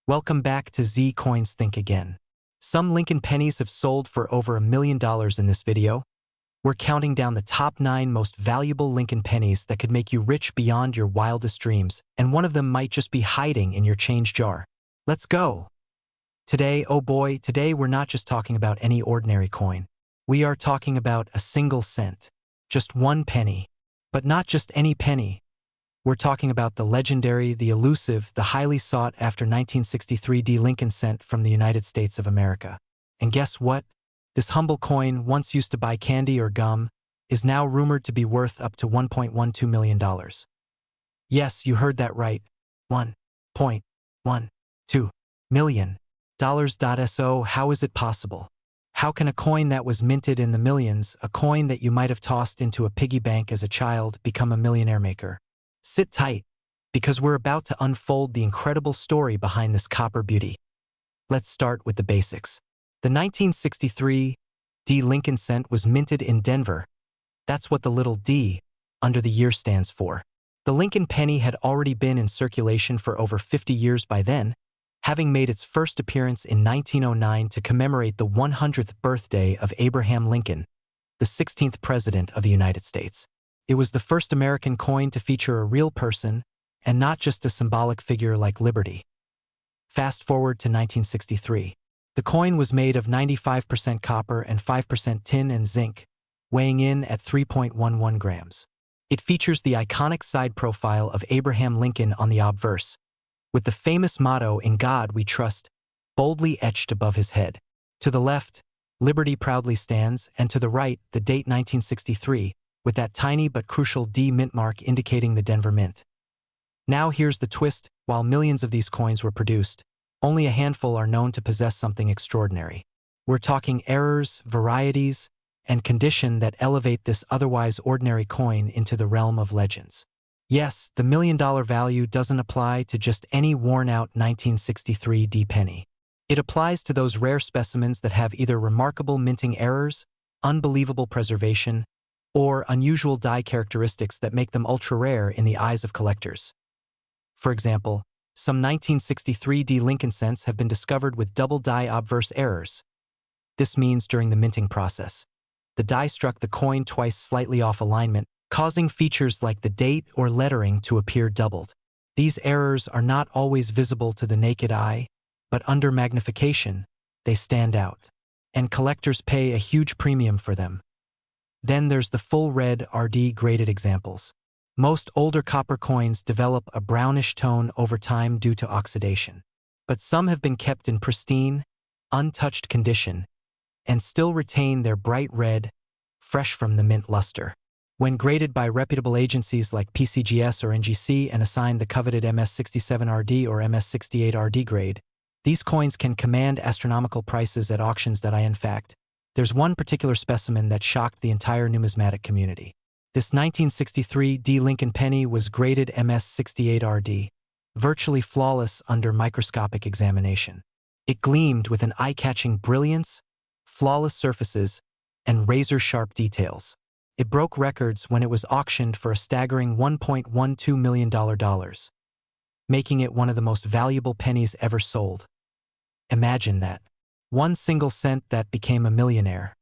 Welcome back to Z Coins Think Again. Some Lincoln pennies have sold for over $1 million in this video. We're counting down the top 9 most valuable Lincoln pennies that could make you rich beyond your wildest dreams, and one of them might just be hiding in your change jar. Let's go! Today, oh boy, today we're not just talking about any ordinary coin. We are talking about a single cent. Just one penny. But not just any penny. We're talking about the legendary, the elusive, the highly sought-after 1963 VDB Lincoln cent from the United States of America. And guess what? This humble coin, once used to buy candy or gum, is now rumored to be worth up to $1.12 million. Yes, you heard that right. $1.12 million. So how is it possible? How can a coin that was minted in the millions, a coin that you might have tossed into a piggy bank as a child, become a millionaire maker? Sit tight, because we're about to unfold the incredible story behind this copper beauty. Let's start with the basics. The 1963 VDB Lincoln cent was minted in Denver. That's what the little d under the year stands for. The Lincoln penny had already been in circulation for over 50 years by then, having made its first appearance in 1909 to commemorate the 100th birthday of Abraham Lincoln, the 16th President of the United States. It was the first American coin to feature a real person, and not just a symbolic figure like Liberty. Fast forward to 1963. The coin was made of 95% copper and 5% tin and zinc, weighing in at 3.11 grams. It features the iconic side profile of Abraham Lincoln on the obverse, with the famous motto, "In God We Trust," boldly etched above his head. To the left, Liberty proudly stands, and to the right, the date 1963, with that tiny but crucial D mint mark indicating the Denver Mint. Now here's the twist: while millions of these coins were produced, only a handful are known to possess something extraordinary. We're talking errors, varieties, and condition that elevate this otherwise ordinary coin into the realm of legends. Yes, the $1 million value doesn't apply to just any worn-out 1963 VDB penny. It applies to those rare specimens that have either remarkable minting errors, unbelievable preservation, or unusual die characteristics that make them ultra-rare in the eyes of collectors. For example, some 1963 VDB Lincoln cents have been discovered with double die obverse errors. This means during the minting process, the die struck the coin twice slightly off alignment, causing features like the date or lettering to appear doubled. These errors are not always visible to the naked eye, but under magnification, they stand out, and collectors pay a huge premium for them. Then there's the full red RD graded examples. Most older copper coins develop a brownish tone over time due to oxidation, but some have been kept in pristine, untouched condition and still retain their bright red, fresh from the mint luster. When graded by reputable agencies like PCGS or NGC and assigned the coveted MS67RD or MS68RD grade, these coins can command astronomical prices at auctions. In fact, there's one particular specimen that shocked the entire numismatic community. This 1963 VDB Lincoln penny was graded MS68RD, virtually flawless under microscopic examination. It gleamed with an eye-catching brilliance, flawless surfaces, and razor-sharp details. It broke records when it was auctioned for a staggering $1.12 million, making it one of the most valuable pennies ever sold. Imagine that. One single cent that became a millionaire.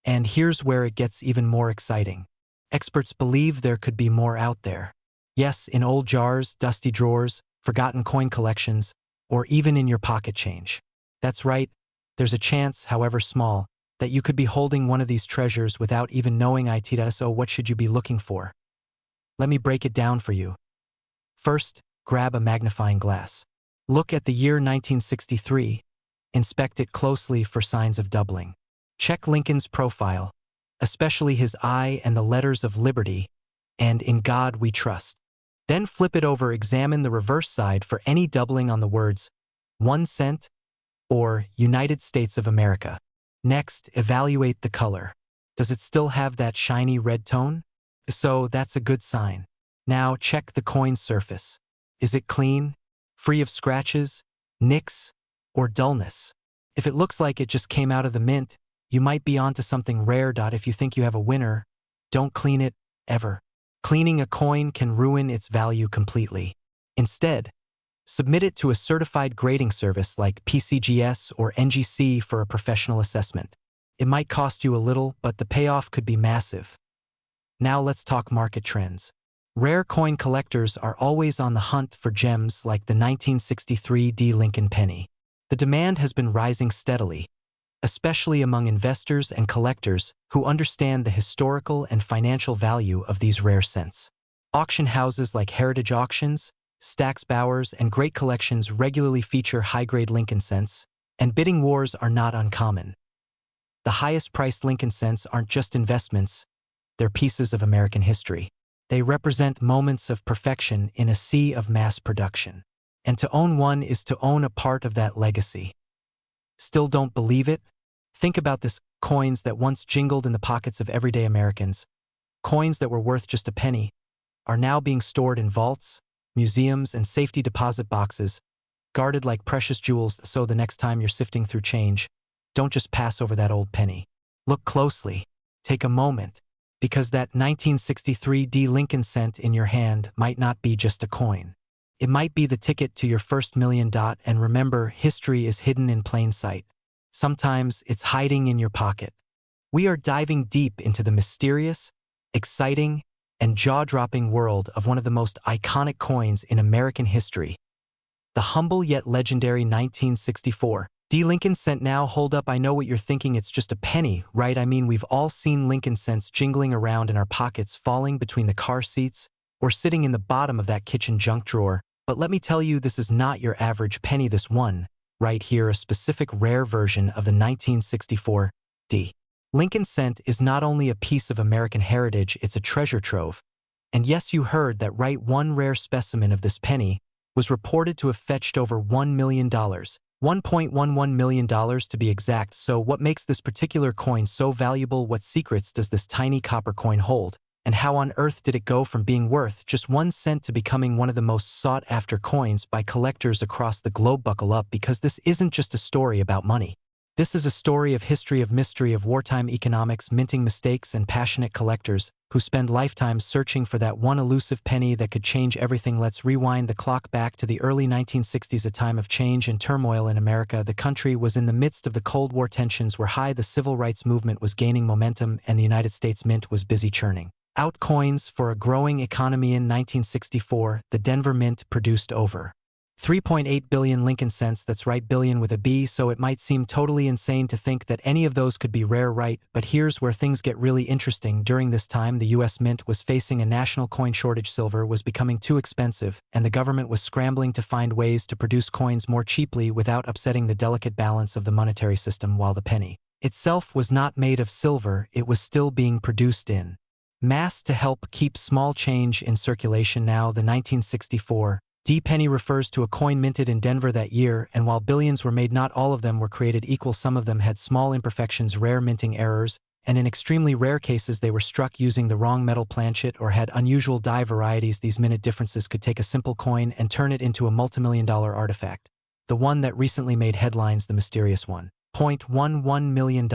And here's where it gets even more exciting. Experts believe there could be more out there. Yes, in old jars, dusty drawers, forgotten coin collections, or even in your pocket change. That's right, there's a chance, however small, that you could be holding one of these treasures without even knowing it. So what should you be looking for? Let me break it down for you. First, grab a magnifying glass. Look at the year 1963. Inspect it closely for signs of doubling. Check Lincoln's profile, especially his eye and the letters of Liberty, and "In God We Trust." Then flip it over. Examine the reverse side for any doubling on the words 1 cent or United States of America. Next, evaluate the color. Does it still have that shiny red tone? So that's a good sign. Now check the coin's surface. Is it clean, free of scratches, nicks, or dullness? If it looks like it just came out of the mint, you might be onto something rare. If you think you have a winner, don't clean it, ever. Cleaning a coin can ruin its value completely. Instead, Submit it to a certified grading service like PCGS or NGC for a professional assessment. It might cost you a little, but the payoff could be massive. Now let's talk market trends. Rare coin collectors are always on the hunt for gems like the 1963 VDB Lincoln penny. The demand has been rising steadily, especially among investors and collectors who understand the historical and financial value of these rare cents. Auction houses like Heritage Auctions, Stack's Bowers, and Great Collections regularly feature high-grade Lincoln cents, and bidding wars are not uncommon. The highest-priced Lincoln cents aren't just investments, they're pieces of American history. They represent moments of perfection in a sea of mass production. And to own one is to own a part of that legacy. Still don't believe it? Think about this: coins that once jingled in the pockets of everyday Americans, coins that were worth just a penny, are now being stored in vaults, museums, and safety deposit boxes, guarded like precious jewels. So the next time you're sifting through change, don't just pass over that old penny. Look closely. Take a moment, because that 1963 VDB Lincoln cent in your hand might not be just a coin. It might be the ticket to your first $1 million. And remember, history is hidden in plain sight. Sometimes it's hiding in your pocket. We are diving deep into the mysterious, exciting, and jaw-dropping world of one of the most iconic coins in American history. The humble yet legendary 1964 VDB Lincoln cent. Now hold up, I know what you're thinking, it's just a penny, right? I mean, we've all seen Lincoln cents jingling around in our pockets, falling between the car seats, or sitting in the bottom of that kitchen junk drawer. But let me tell you, this is not your average penny. This one, right here, a specific rare version of the 1964 VDB Lincoln cent, is not only a piece of American heritage, it's a treasure trove. And yes, you heard that right, one rare specimen of this penny was reported to have fetched over $1 million. $1.11 million to be exact. So what makes this particular coin so valuable? What secrets does this tiny copper coin hold? And how on earth did it go from being worth just 1 cent to becoming one of the most sought-after coins by collectors across the globe? Buckle up, because this isn't just a story about money. This is a story of history, of mystery, of wartime economics, minting mistakes, and passionate collectors who spend lifetimes searching for that one elusive penny that could change everything. Let's rewind the clock back to the early 1960s, a time of change and turmoil in America. The country was in the midst of the Cold War. Tensions were high, the civil rights movement was gaining momentum, and the United States Mint was busy churning out coins for a growing economy. In 1964, the Denver Mint produced over 3.8 billion Lincoln cents. That's right, billion with a B, so it might seem totally insane to think that any of those could be rare, right? But here's where things get really interesting. During this time, the U.S. Mint was facing a national coin shortage. Silver was becoming too expensive, and the government was scrambling to find ways to produce coins more cheaply without upsetting the delicate balance of the monetary system. While the penny itself was not made of silver, it was still being produced in mass to help keep small change in circulation. Now, the 1964 VDB penny refers to a coin minted in Denver that year, and while billions were made, not all of them were created equal. Some of them had small imperfections, rare minting errors, and in extremely rare cases they were struck using the wrong metal planchet or had unusual die varieties. These minute differences could take a simple coin and turn it into a multimillion-dollar artifact. The one that recently made headlines, the mysterious $1.11 million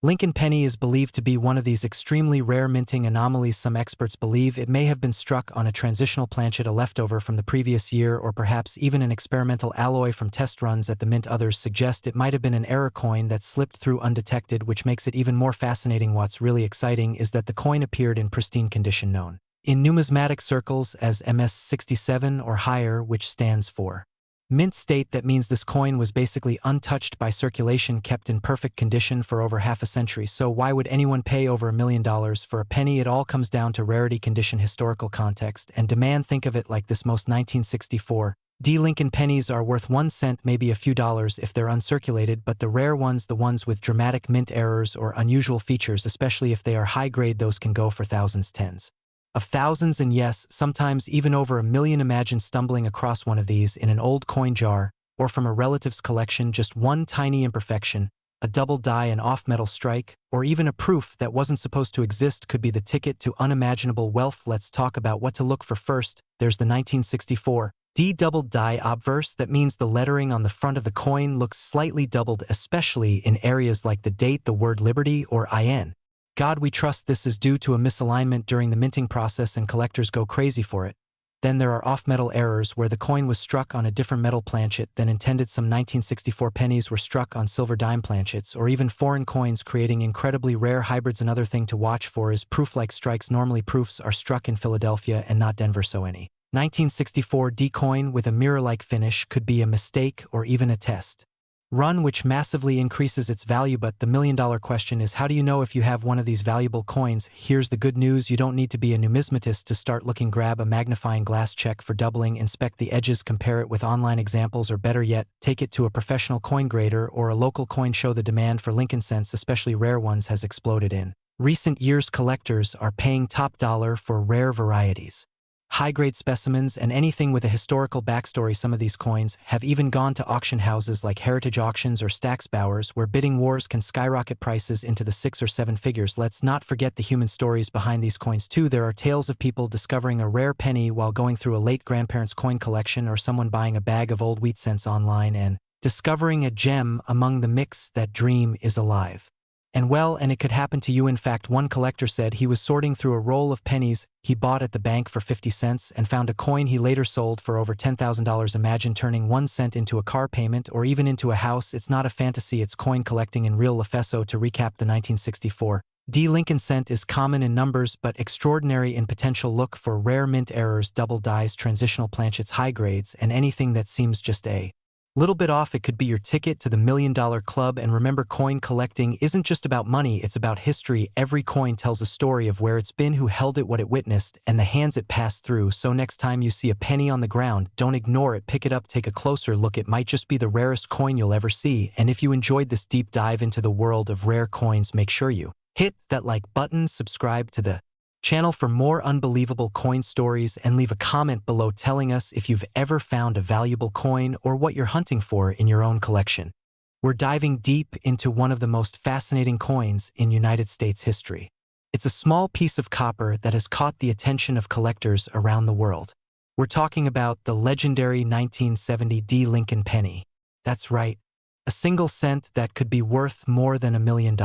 Lincoln penny, is believed to be one of these extremely rare minting anomalies. Some experts believe it may have been struck on a transitional planchet, a leftover from the previous year, or perhaps even an experimental alloy from test runs at the mint. Others suggest it might have been an error coin that slipped through undetected, which makes it even more fascinating. What's really exciting is that the coin appeared in pristine condition, known in numismatic circles as MS67 or higher, which stands for mint state. That means this coin was basically untouched by circulation, kept in perfect condition for over half a century. So why would anyone pay over $1 million for a penny? It all comes down to rarity, condition, historical context, and demand. Think of it like this: most 1964 VDB Lincoln pennies are worth 1 cent, maybe a few dollars if they're uncirculated, but the rare ones, the ones with dramatic mint errors or unusual features, especially if they are high grade, those can go for thousands, tens of thousands, and yes, sometimes even over $1 million. Imagine stumbling across one of these in an old coin jar or from a relative's collection. Just one tiny imperfection, a double die, an off-metal strike, or even a proof that wasn't supposed to exist could be the ticket to unimaginable wealth. Let's talk about what to look for first. There's the 1964 VDB double die obverse. That means the lettering on the front of the coin looks slightly doubled, especially in areas like the date, the word liberty, or IN. God, we trust this is due to a misalignment during the minting process, and collectors go crazy for it. Then there are off-metal errors where the coin was struck on a different metal planchet than intended. Some 1964 pennies were struck on silver dime planchets, or even foreign coins creating incredibly rare hybrids. Another thing to watch for is proof-like strikes. Normally proofs are struck in Philadelphia and not Denver, so any 1964 D coin with a mirror-like finish could be a mistake or even a test run, which massively increases its value. But the million-dollar question is, how do you know if you have one of these valuable coins? Here's the good news: you don't need to be a numismatist to start looking. Grab a magnifying glass, check for doubling, inspect the edges, compare it with online examples, or better yet, take it to a professional coin grader or a local coin show. The demand for Lincoln cents, especially rare ones, has exploded in recent years. Collectors are paying top dollar for rare varieties, high-grade specimens, and anything with a historical backstory. Some of these coins have even gone to auction houses like Heritage Auctions or Stack's Bowers, where bidding wars can skyrocket prices into the 6 or 7 figures. Let's not forget the human stories behind these coins too. There are tales of people discovering a rare penny while going through a late grandparent's coin collection, or someone buying a bag of old wheat cents online and discovering a gem among the mix. That dream is alive. And it could happen to you. In fact, one collector said he was sorting through a roll of pennies he bought at the bank for 50 cents and found a coin he later sold for over $10,000. Imagine turning 1 cent into a car payment or even into a house. It's not a fantasy, it's coin collecting in real life. So to recap, the 1964 D Lincoln cent is common in numbers but extraordinary in potential. Look for rare mint errors, double dies, transitional planchets, high grades, and anything that seems just a little bit off. It could be your ticket to the $1 Million Club. And remember, coin collecting isn't just about money, it's about history. Every coin tells a story of where it's been, who held it, what it witnessed, and the hands it passed through. So next time you see a penny on the ground, don't ignore it, pick it up, take a closer look. It might just be the rarest coin you'll ever see. And if you enjoyed this deep dive into the world of rare coins, make sure you hit that like button, subscribe to the channel for more unbelievable coin stories, and leave a comment below telling us if you've ever found a valuable coin or what you're hunting for in your own collection. We're diving deep into one of the most fascinating coins in United States history. It's a small piece of copper that has caught the attention of collectors around the world. We're talking about the legendary 1970 D Lincoln penny. That's right, a single cent that could be worth more than $1 million.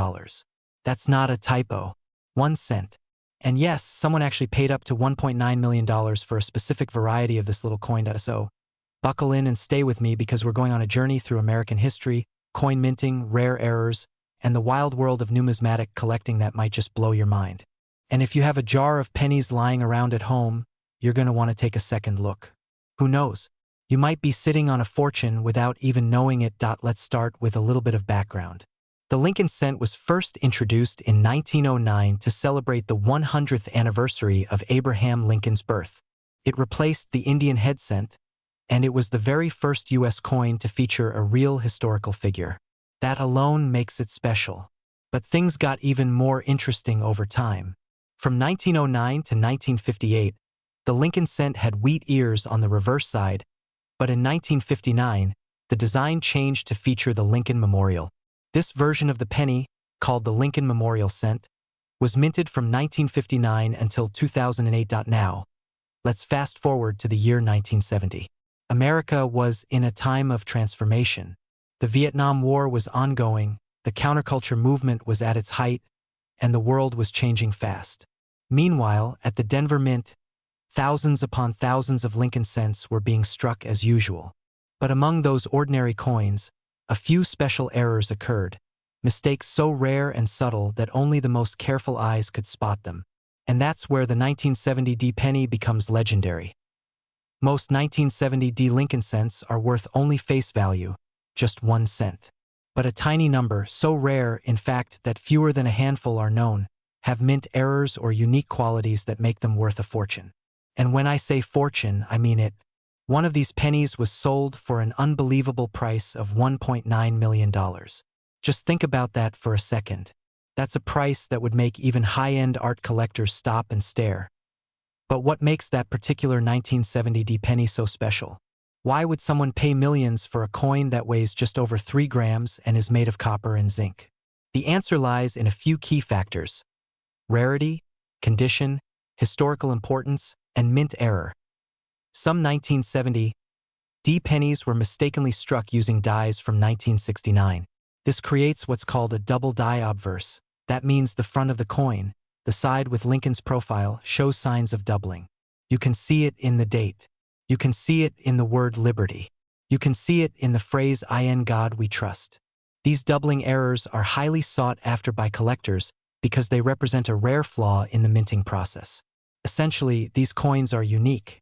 That's not a typo. 1 cent. And yes, someone actually paid up to $1.9 million for a specific variety of this little coin. So buckle in and stay with me, because we're going on a journey through American history, coin minting, rare errors, and the wild world of numismatic collecting that might just blow your mind. And if you have a jar of pennies lying around at home, you're going to want to take a second look. Who knows? You might be sitting on a fortune without even knowing it. Let's start with a little bit of background. The Lincoln cent was first introduced in 1909 to celebrate the 100th anniversary of Abraham Lincoln's birth. It replaced the Indian head cent, and it was the very first U.S. coin to feature a real historical figure. That alone makes it special. But things got even more interesting over time. From 1909 to 1958, the Lincoln cent had wheat ears on the reverse side, but in 1959, the design changed to feature the Lincoln Memorial. This version of the penny, called the Lincoln Memorial cent, was minted from 1959 until 2008. Now, let's fast forward to the year 1970. America was in a time of transformation. The Vietnam War was ongoing, the counterculture movement was at its height, and the world was changing fast. Meanwhile, at the Denver Mint, thousands upon thousands of Lincoln cents were being struck as usual. But among those ordinary coins, a few special errors occurred, mistakes so rare and subtle that only the most careful eyes could spot them. And that's where the 1970 D penny becomes legendary. Most 1970 D Lincoln cents are worth only face value, just 1 cent. But a tiny number, so rare in fact that fewer than a handful are known, have mint errors or unique qualities that make them worth a fortune. And when I say fortune, I mean it. One of these pennies was sold for an unbelievable price of $1.9 million. Just think about that for a second. That's a price that would make even high-end art collectors stop and stare. But what makes that particular 1970 D penny so special? Why would someone pay millions for a coin that weighs just over 3 grams and is made of copper and zinc? The answer lies in a few key factors: rarity, condition, historical importance, and mint error. Some 1970 D pennies were mistakenly struck using dies from 1969. This creates what's called a double die obverse. That means the front of the coin, the side with Lincoln's profile, shows signs of doubling. You can see it in the date. You can see it in the word liberty. You can see it in the phrase "In God we trust." These doubling errors are highly sought after by collectors because they represent a rare flaw in the minting process. Essentially, these coins are unique.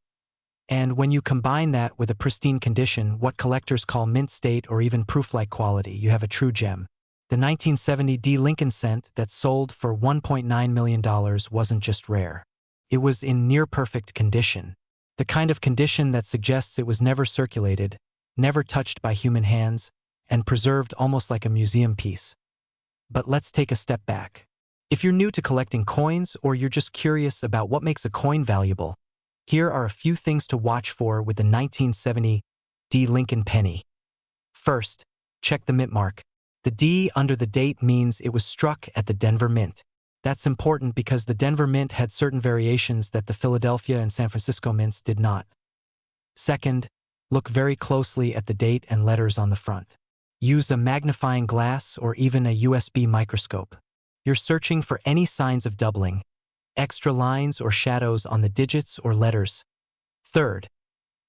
And when you combine that with a pristine condition, what collectors call mint state or even proof-like quality, you have a true gem. The 1970 VDB Lincoln cent that sold for $1.9 million wasn't just rare. It was in near-perfect condition. The kind of condition that suggests it was never circulated, never touched by human hands, and preserved almost like a museum piece. But let's take a step back. If you're new to collecting coins or you're just curious about what makes a coin valuable, here are a few things to watch for with the 1970 VDB Lincoln penny. First, check the mint mark. The D under the date means it was struck at the Denver Mint. That's important because the Denver Mint had certain variations that the Philadelphia and San Francisco mints did not. Second, look very closely at the date and letters on the front. Use a magnifying glass or even a USB microscope. You're searching for any signs of doubling, extra lines or shadows on the digits or letters. Third,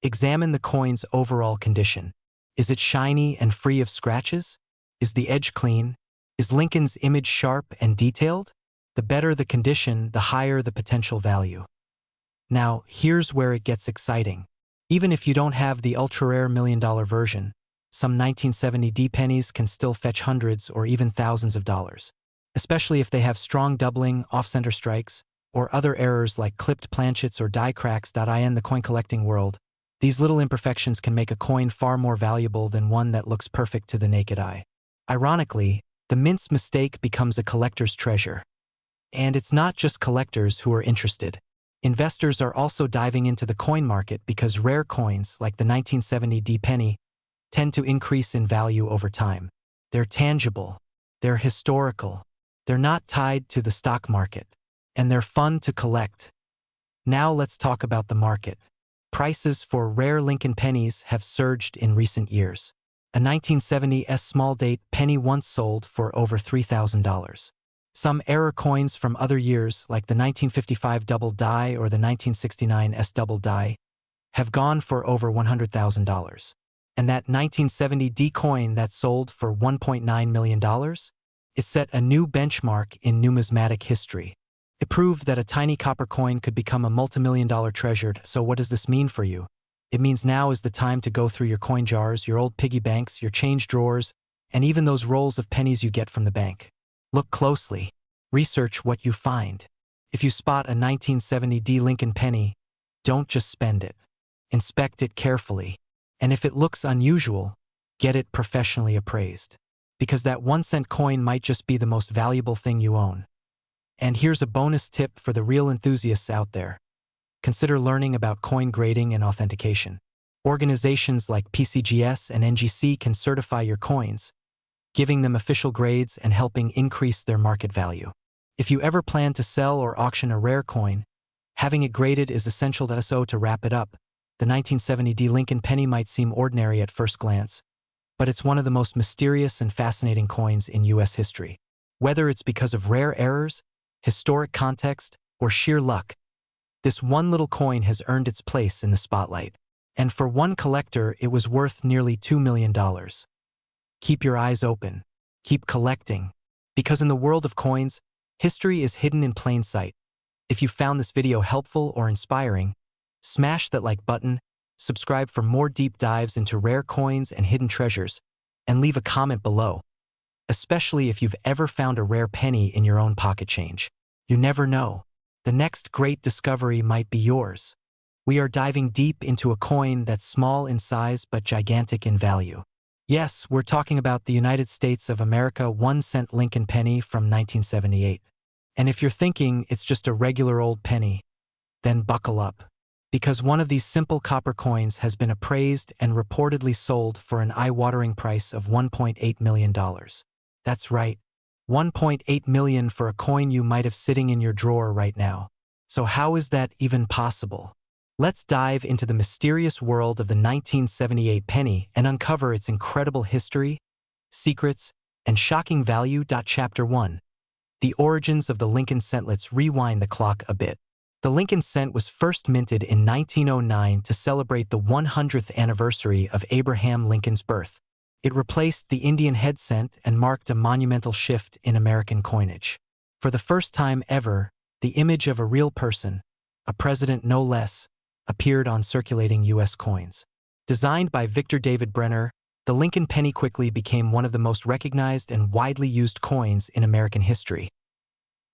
examine the coin's overall condition. Is it shiny and free of scratches? Is the edge clean? Is Lincoln's image sharp and detailed? The better the condition, the higher the potential value. Now, here's where it gets exciting. Even if you don't have the ultra-rare million-dollar version, some 1970 VDB pennies can still fetch hundreds or even thousands of dollars, especially if they have strong doubling, off-center strikes, or other errors like clipped planchets or die cracks. In the coin collecting world, these little imperfections can make a coin far more valuable than one that looks perfect to the naked eye. Ironically, the mint's mistake becomes a collector's treasure. And it's not just collectors who are interested. Investors are also diving into the coin market because rare coins, like the 1970 VDB penny, tend to increase in value over time. They're tangible, they're historical, they're not tied to the stock market, and they're fun to collect. Now let's talk about the market. Prices for rare Lincoln pennies have surged in recent years. A 1970s small date penny once sold for over $3,000. Some error coins from other years, like the 1955 double die or the 1969 double die, have gone for over $100,000. And that 1970 VDB coin that sold for $1.9 million? It set a new benchmark in numismatic history. It proved that a tiny copper coin could become a multimillion-dollar treasure. So what does this mean for you? It means now is the time to go through your coin jars, your old piggy banks, your change drawers, and even those rolls of pennies you get from the bank. Look closely. Research what you find. If you spot a 1970 VDB Lincoln penny, don't just spend it. Inspect it carefully. And if it looks unusual, get it professionally appraised. Because that 1-cent coin might just be the most valuable thing you own. And here's a bonus tip for the real enthusiasts out there. Consider learning about coin grading and authentication. Organizations like PCGS and NGC can certify your coins, giving them official grades and helping increase their market value. If you ever plan to sell or auction a rare coin, having it graded is essential. To wrap it up, the 1970 VDB Lincoln penny might seem ordinary at first glance, but it's one of the most mysterious and fascinating coins in U.S. history. Whether it's because of rare errors, historic context, or sheer luck, this one little coin has earned its place in the spotlight. And for one collector, it was worth nearly $2 million. Keep your eyes open. Keep collecting. Because in the world of coins, history is hidden in plain sight. If you found this video helpful or inspiring, smash that like button, subscribe for more deep dives into rare coins and hidden treasures, and leave a comment below. Especially if you've ever found a rare penny in your own pocket change. You never know. The next great discovery might be yours. We are diving deep into a coin that's small in size but gigantic in value. Yes, we're talking about the United States of America 1-cent Lincoln penny from 1978. And if you're thinking it's just a regular old penny, then buckle up. Because one of these simple copper coins has been appraised and reportedly sold for an eye-watering price of $1.8 million. That's right, $1.8 million for a coin you might have sitting in your drawer right now. So how is that even possible? Let's dive into the mysterious world of the 1978 penny and uncover its incredible history, secrets, and shocking value. Chapter 1. The origins of the Lincoln cent. Let's rewind the clock a bit. The Lincoln cent was first minted in 1909 to celebrate the 100th anniversary of Abraham Lincoln's birth. It replaced the Indian head cent and marked a monumental shift in American coinage. For the first time ever, the image of a real person, a president no less, appeared on circulating U.S. coins. Designed by Victor David Brenner, the Lincoln penny quickly became one of the most recognized and widely used coins in American history.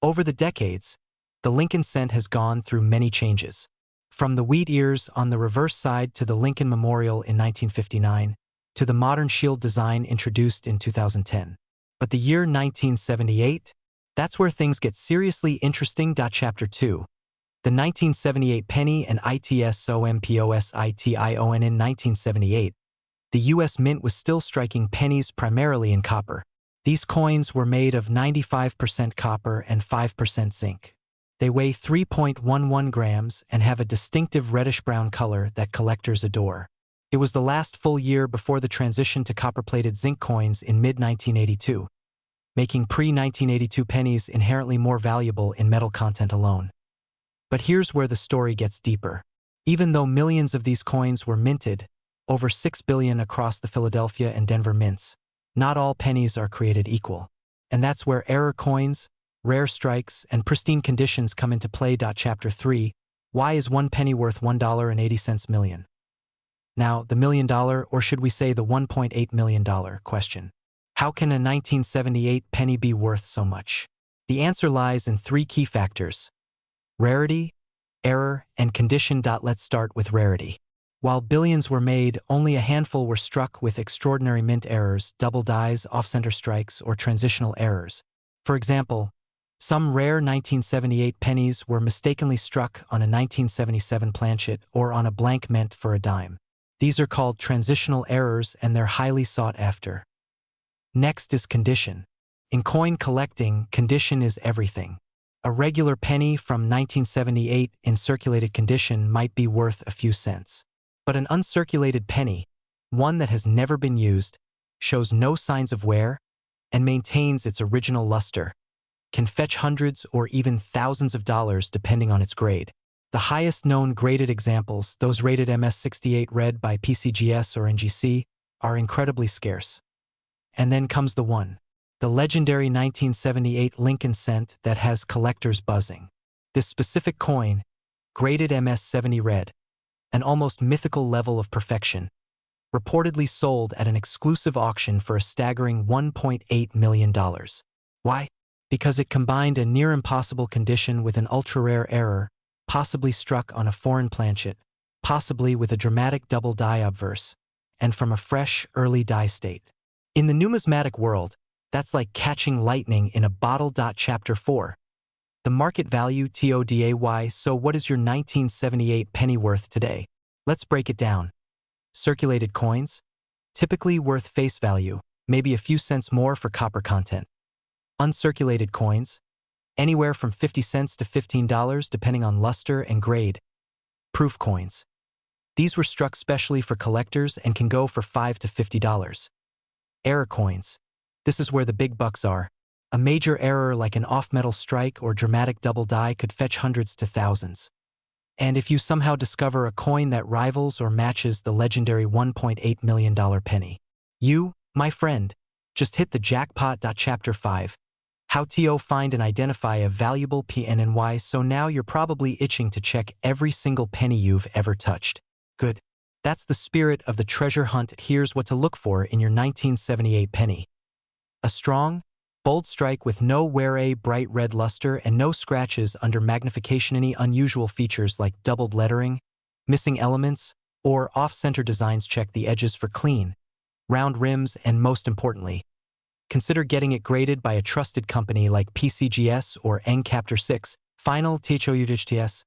Over the decades, the Lincoln cent has gone through many changes. From the wheat ears on the reverse side to the Lincoln Memorial in 1959, to the modern shield design introduced in 2010. But the year 1978? That's where things get seriously interesting. Chapter 2. The 1978 penny and ITSOMPOSITION. In 1978, the U.S. Mint was still striking pennies primarily in copper. These coins were made of 95% copper and 5% zinc. They weigh 3.11 grams and have a distinctive reddish-brown color that collectors adore. It was the last full year before the transition to copper-plated zinc coins in mid-1982, making pre-1982 pennies inherently more valuable in metal content alone. But here's where the story gets deeper. Even though millions of these coins were minted, over 6 billion across the Philadelphia and Denver mints, not all pennies are created equal. And that's where error coins, rare strikes, and pristine conditions come into play. Chapter 3. Why is one penny worth $1.80 million? Now, the $1 million, or should we say the $1.8 million question. How can a 1978 penny be worth so much? The answer lies in three key factors: rarity, error, and condition. Let's start with rarity. While billions were made, only a handful were struck with extraordinary mint errors, double dies, off-center strikes, or transitional errors. For example, some rare 1978 pennies were mistakenly struck on a 1977 planchet or on a blank meant for a dime. These are called transitional errors, and they're highly sought after. Next is condition. In coin collecting, condition is everything. A regular penny from 1978 in circulated condition might be worth a few cents. But an uncirculated penny, one that has never been used, shows no signs of wear, and maintains its original luster, can fetch hundreds or even thousands of dollars depending on its grade. The highest known graded examples, those rated MS68 red by PCGS or NGC, are incredibly scarce. And then comes the legendary 1978 Lincoln cent that has collectors buzzing. This specific coin, graded MS70 red, an almost mythical level of perfection, reportedly sold at an exclusive auction for a staggering $1.8 million. Why? Because it combined a near-impossible condition with an ultra-rare error, possibly struck on a foreign planchet, possibly with a dramatic double die obverse, and from a fresh, early die state. In the numismatic world, that's like catching lightning in a bottle. Chapter 4. The market value TODAY. So what is your 1978 penny worth today? Let's break it down. Circulated coins? Typically worth face value, maybe a few cents more for copper content. Uncirculated coins? Anywhere from 50 cents to $15 depending on luster and grade. Proof coins. These were struck specially for collectors and can go for $5 to $50. Error coins. This is where the big bucks are. A major error like an off-metal strike or dramatic double die could fetch hundreds to thousands. And if you somehow discover a coin that rivals or matches the legendary $1.8 million penny, you, my friend, just hit the jackpot. Chapter 5. How to find and identify a valuable PNNY. So now you're probably itching to check every single penny you've ever touched. Good. That's the spirit of the treasure hunt. Here's what to look for in your 1978 penny. A strong, bold strike with no wear, bright red luster, and no scratches under magnification. Any unusual features like doubled lettering, missing elements, or off-center designs. Check the edges for clean, round rims, and most importantly, consider getting it graded by a trusted company like PCGS or NCaptor 6. Final THOUDHTS.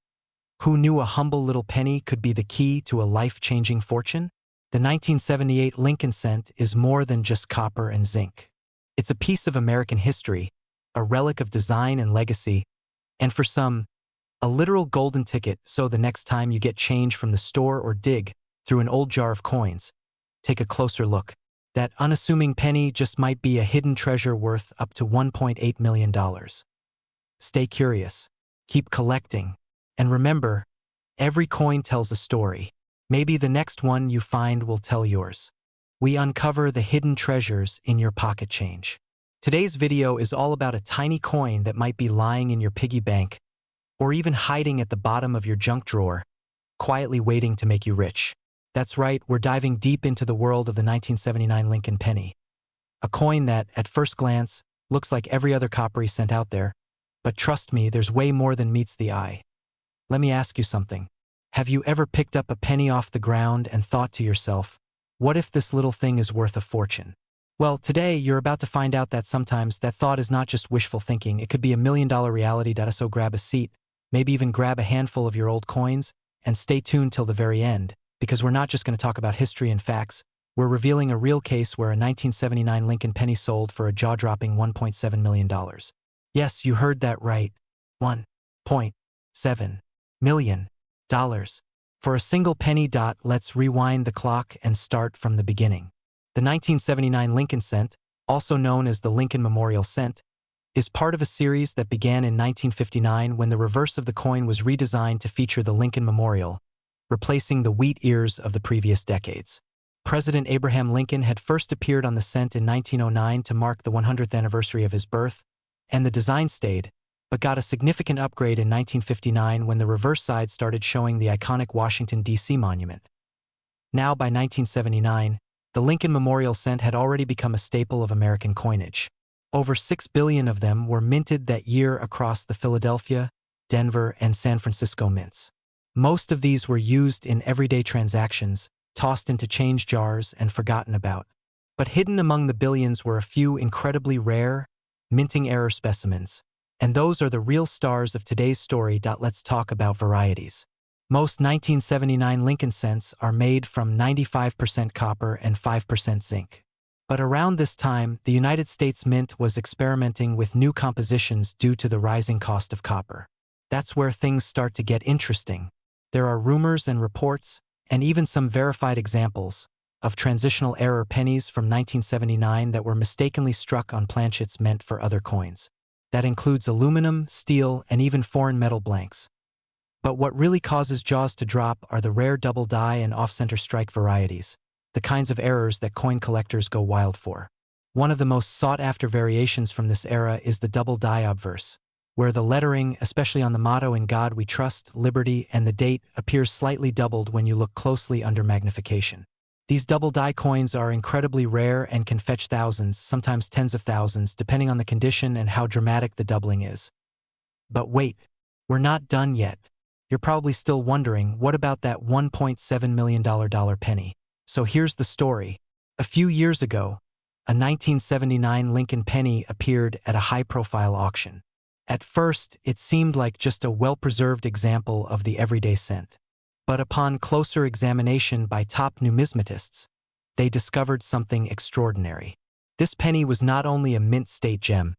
Who knew a humble little penny could be the key to a life-changing fortune? The 1978 Lincoln cent is more than just copper and zinc. It's a piece of American history, a relic of design and legacy, and for some, a literal golden ticket. So the next time you get change from the store or dig through an old jar of coins, take a closer look. That unassuming penny just might be a hidden treasure worth up to $1.8 million. Stay curious, keep collecting, And remember, every coin tells a story. Maybe the next one you find will tell yours. We uncover the hidden treasures in your pocket change. Today's video is all about a tiny coin that might be lying in your piggy bank or even hiding at the bottom of your junk drawer, quietly waiting to make you rich. That's right, we're diving deep into the world of the 1979 Lincoln penny. A coin that, at first glance, looks like every other coppery cent out there. But trust me, there's way more than meets the eye. Let me ask you something. Have you ever picked up a penny off the ground and thought to yourself, what if this little thing is worth a fortune? Well, today you're about to find out that sometimes that thought is not just wishful thinking, it could be $1 million reality. So grab a seat, maybe even grab a handful of your old coins, and stay tuned till the very end, because we're not just going to talk about history and facts, we're revealing a real case where a 1979 Lincoln penny sold for a jaw-dropping $1.7 million. Yes, you heard that right. $1.7 million. For a single penny. Let's rewind the clock and start from the beginning. The 1979 Lincoln cent, also known as the Lincoln Memorial Cent, is part of a series that began in 1959 when the reverse of the coin was redesigned to feature the Lincoln Memorial, replacing the wheat ears of the previous decades. President Abraham Lincoln had first appeared on the cent in 1909 to mark the 100th anniversary of his birth, and the design stayed, but got a significant upgrade in 1959 when the reverse side started showing the iconic Washington, D.C. monument. Now, by 1979, the Lincoln Memorial Cent had already become a staple of American coinage. Over 6 billion of them were minted that year across the Philadelphia, Denver, and San Francisco mints. Most of these were used in everyday transactions, tossed into change jars and forgotten about. But hidden among the billions were a few incredibly rare, minting error specimens. And those are the real stars of today's story. Let's talk about varieties. Most 1979 Lincoln cents are made from 95% copper and 5% zinc. But around this time, the United States Mint was experimenting with new compositions due to the rising cost of copper. That's where things start to get interesting. There are rumors and reports, and even some verified examples, of transitional error pennies from 1979 that were mistakenly struck on planchets meant for other coins. That includes aluminum, steel, and even foreign metal blanks. But what really causes jaws to drop are the rare double die and off-center strike varieties, the kinds of errors that coin collectors go wild for. One of the most sought-after variations from this era is the double die obverse, where the lettering, especially on the motto "In God We Trust, Liberty," and the date, appears slightly doubled when you look closely under magnification. These double die coins are incredibly rare and can fetch thousands, sometimes tens of thousands, depending on the condition and how dramatic the doubling is. But wait, we're not done yet. You're probably still wondering, what about that $1.7 million penny? So here's the story. A few years ago, a 1979 Lincoln penny appeared at a high-profile auction. At first, it seemed like just a well-preserved example of the everyday cent. But upon closer examination by top numismatists, they discovered something extraordinary. This penny was not only a mint state gem,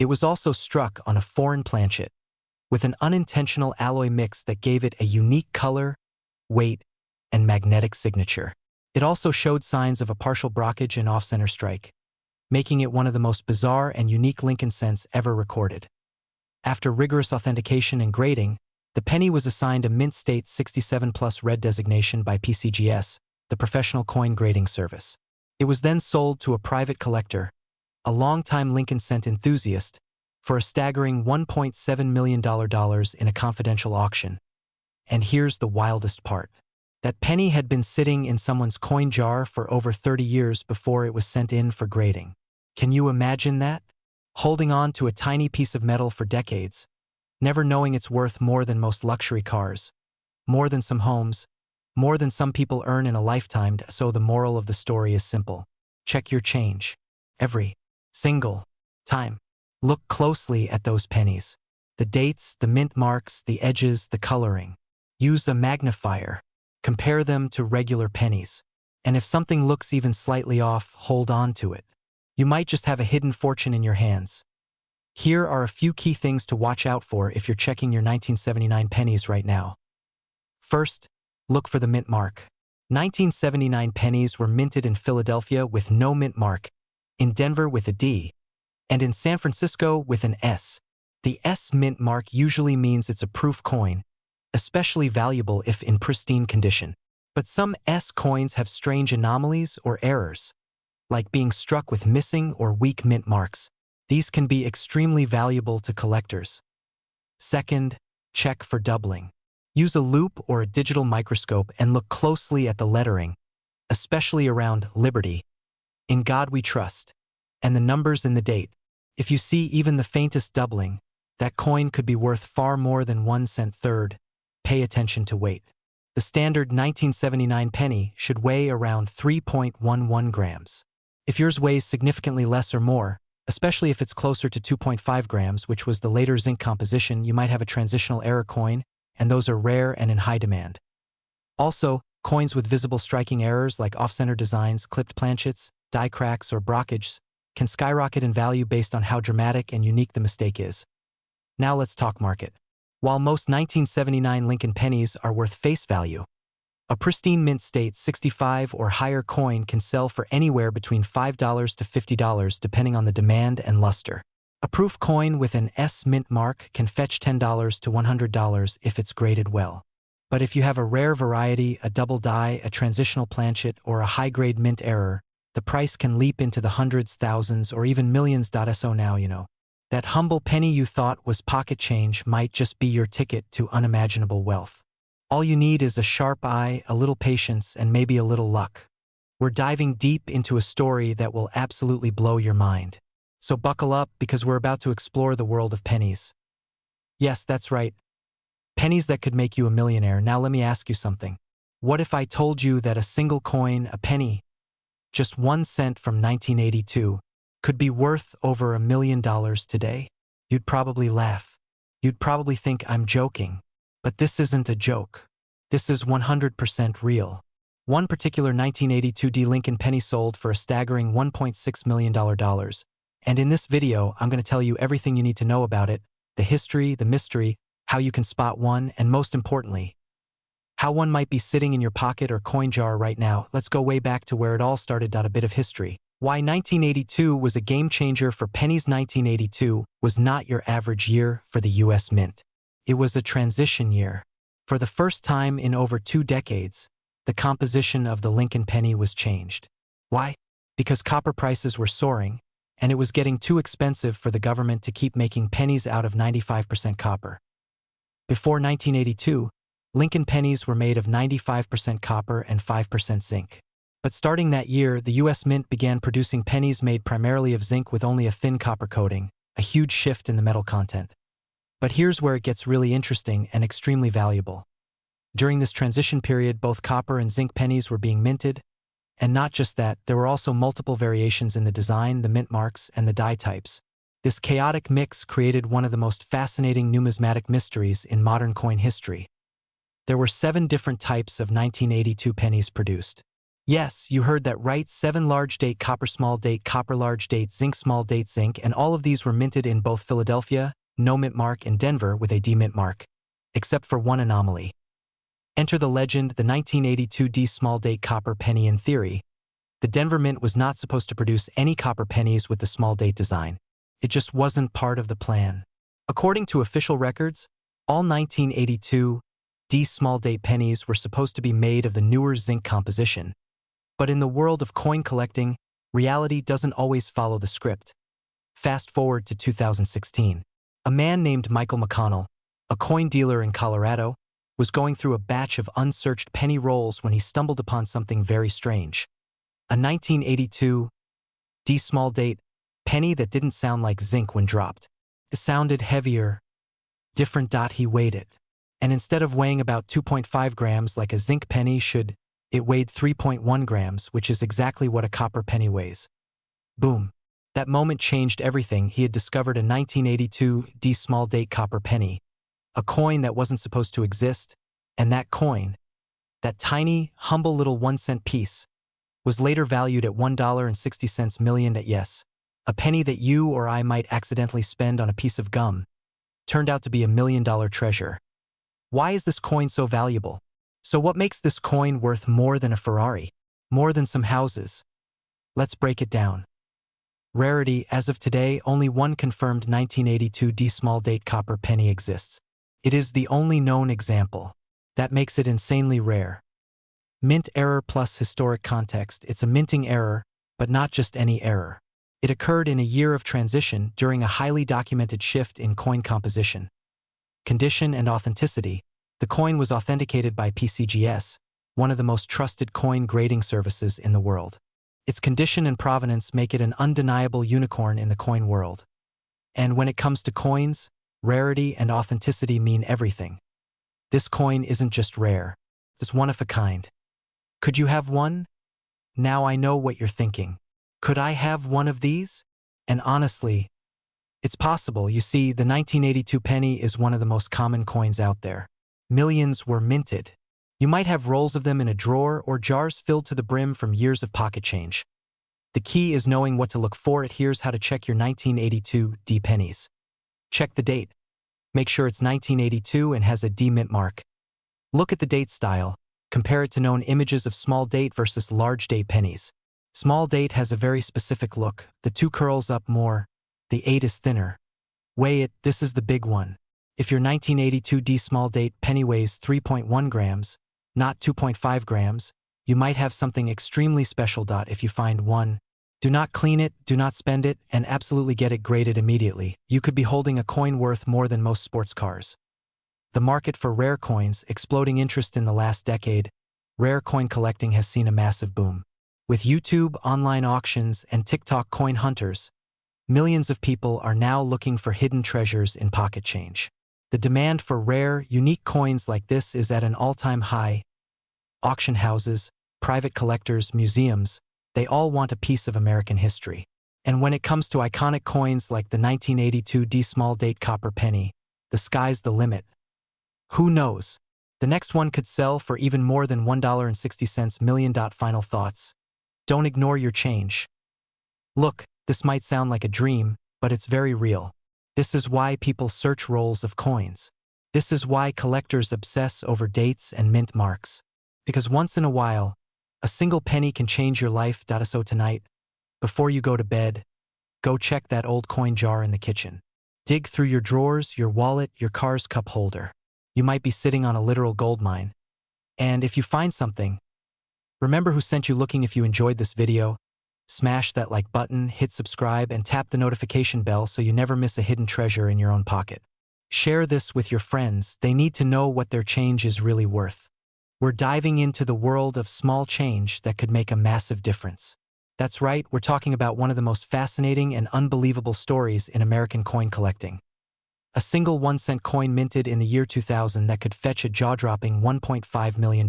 it was also struck on a foreign planchet, with an unintentional alloy mix that gave it a unique color, weight, and magnetic signature. It also showed signs of a partial brockage and off-center strike, making it one of the most bizarre and unique Lincoln cents ever recorded. After rigorous authentication and grading, the penny was assigned a Mint State 67 Plus Red designation by PCGS, the professional coin grading service. It was then sold to a private collector, a longtime Lincoln cent enthusiast, for a staggering $1.7 million in a confidential auction. And here's the wildest part. That penny had been sitting in someone's coin jar for over 30 years before it was sent in for grading. Can you imagine that? Holding on to a tiny piece of metal for decades, never knowing it's worth more than most luxury cars, more than some homes, more than some people earn in a lifetime. So the moral of the story is simple. Check your change. Every single time. Look closely at those pennies. The dates, the mint marks, the edges, the coloring. Use a magnifier. Compare them to regular pennies. And if something looks even slightly off, hold on to it. You might just have a hidden fortune in your hands. Here are a few key things to watch out for if you're checking your 1979 pennies right now. First, look for the mint mark. 1979 pennies were minted in Philadelphia with no mint mark, in Denver with a D, and in San Francisco with an S. The S mint mark usually means it's a proof coin, especially valuable if in pristine condition. But some S coins have strange anomalies or errors, like being struck with missing or weak mint marks. These can be extremely valuable to collectors. Second, check for doubling. Use a loupe or a digital microscope and look closely at the lettering, especially around Liberty, In God We Trust, and the numbers in the date. If you see even the faintest doubling, that coin could be worth far more than 1 cent. Third, pay attention to weight. The standard 1979 penny should weigh around 3.11 grams. If yours weighs significantly less or more, especially if it's closer to 2.5 grams, which was the later zinc composition, you might have a transitional error coin, and those are rare and in high demand. Also, coins with visible striking errors like off-center designs, clipped planchets, die cracks, or brockages can skyrocket in value based on how dramatic and unique the mistake is. Now let's talk market. While most 1979 Lincoln pennies are worth face value, a pristine mint state 65 or higher coin can sell for anywhere between $5 to $50 depending on the demand and luster. A proof coin with an S mint mark can fetch $10 to $100 if it's graded well. But if you have a rare variety, a double die, a transitional planchet, or a high-grade mint error, the price can leap into the hundreds, thousands, or even millions. So now you know. That humble penny you thought was pocket change might just be your ticket to unimaginable wealth. All you need is a sharp eye, a little patience, and maybe a little luck. We're diving deep into a story that will absolutely blow your mind. So buckle up, because we're about to explore the world of pennies. Yes, that's right. Pennies that could make you a millionaire. Now let me ask you something. What if I told you that a single coin, a penny, just 1 cent from 1982, could be worth over $1 million today? You'd probably laugh. You'd probably think I'm joking. But this isn't a joke. This is 100% real. One particular 1982 VDB Lincoln penny sold for a staggering $1.6 million. And in this video, I'm going to tell you everything you need to know about it, the history, the mystery, how you can spot one, and most importantly, how one might be sitting in your pocket or coin jar right now. Let's go way back to where it all started. A bit of history. Why 1982 was a game changer for pennies. 1982 was not your average year for the US Mint. It was a transition year. For the first time in over 2 decades, the composition of the Lincoln penny was changed. Why? Because copper prices were soaring, and it was getting too expensive for the government to keep making pennies out of 95% copper. Before 1982, Lincoln pennies were made of 95% copper and 5% zinc. But starting that year, the US Mint began producing pennies made primarily of zinc with only a thin copper coating, a huge shift in the metal content. But here's where it gets really interesting and extremely valuable. During this transition period, both copper and zinc pennies were being minted, and not just that, there were also multiple variations in the design, the mint marks, and the die types. This chaotic mix created one of the most fascinating numismatic mysteries in modern coin history. There were 7 different types of 1982 pennies produced. Yes, you heard that right, 7 large date copper, small date copper, large date zinc, small date zinc, and all of these were minted in both Philadelphia, no mint mark, and Denver with a D mint mark, except for one anomaly. Enter the legend, the 1982 D small date copper penny. In theory, the Denver Mint was not supposed to produce any copper pennies with the small date design. It just wasn't part of the plan. According to official records, all 1982 D small date pennies were supposed to be made of the newer zinc composition. But in the world of coin collecting, reality doesn't always follow the script. Fast forward to 2016. A man named Michael McConnell, a coin dealer in Colorado, was going through a batch of unsearched penny rolls when he stumbled upon something very strange. A 1982 D small date penny that didn't sound like zinc when dropped. It sounded heavier, different. He weighed it. And instead of weighing about 2.5 grams like a zinc penny should, it weighed 3.1 grams, which is exactly what a copper penny weighs. Boom. That moment changed everything. He had discovered a 1982 D small date copper penny, a coin that wasn't supposed to exist, and that coin, that tiny, humble little 1 cent piece, was later valued at $1.60 million. Yes, a penny that you or I might accidentally spend on a piece of gum turned out to be $1 million treasure. Why is this coin so valuable? So what makes this coin worth more than a Ferrari, more than some houses? Let's break it down. Rarity. As of today, only one confirmed 1982 D small date copper penny exists. It is the only known example. That makes it insanely rare. Mint error plus historic context. It's a minting error, but not just any error. It occurred in a year of transition during a highly documented shift in coin composition, condition, and authenticity. The coin was authenticated by PCGS, one of the most trusted coin grading services in the world. Its condition and provenance make it an undeniable unicorn in the coin world. And when it comes to coins, rarity and authenticity mean everything. This coin isn't just rare, it's one of a kind. Could you have one? Now I know what you're thinking. Could I have one of these? And honestly, it's possible. You see, the 1982 penny is one of the most common coins out there. Millions were minted. You might have rolls of them in a drawer or jars filled to the brim from years of pocket change. The key is knowing what to look for. Here's how to check your 1982 D pennies. Check the date. Make sure it's 1982 and has a D mint mark. Look at the date style. Compare it to known images of small date versus large date pennies. Small date has a very specific look. The 2 curls up more. The 8 is thinner. Weigh it. This is the big one. If your 1982 D small date penny weighs 3.1 grams, not 2.5 grams, you might have something extremely special. If you find one, do not clean it, do not spend it, and absolutely get it graded immediately. You could be holding a coin worth more than most sports cars. The market for rare coins, exploding interest in the last decade. Rare coin collecting has seen a massive boom. With YouTube, online auctions, and TikTok coin hunters, millions of people are now looking for hidden treasures in pocket change. The demand for rare, unique coins like this is at an all-time high. Auction houses, private collectors, museums, they all want a piece of American history. And when it comes to iconic coins like the 1982 D small date copper penny, the sky's the limit. Who knows? The next one could sell for even more than $1.60 million. Final thoughts. Don't ignore your change. Look, this might sound like a dream, but it's very real. This is why people search rolls of coins. This is why collectors obsess over dates and mint marks. Because once in a while, a single penny can change your life. So tonight, before you go to bed, go check that old coin jar in the kitchen. Dig through your drawers, your wallet, your car's cup holder. You might be sitting on a literal gold mine. And if you find something, remember who sent you. Looking. If you enjoyed this video, smash that like button, hit subscribe, and tap the notification bell so you never miss a hidden treasure in your own pocket. Share this with your friends. They need to know what their change is really worth. We're diving into the world of small change that could make a massive difference. That's right, we're talking about one of the most fascinating and unbelievable stories in American coin collecting. A single 1-cent coin minted in the year 2000 that could fetch a jaw-dropping $1.5 million.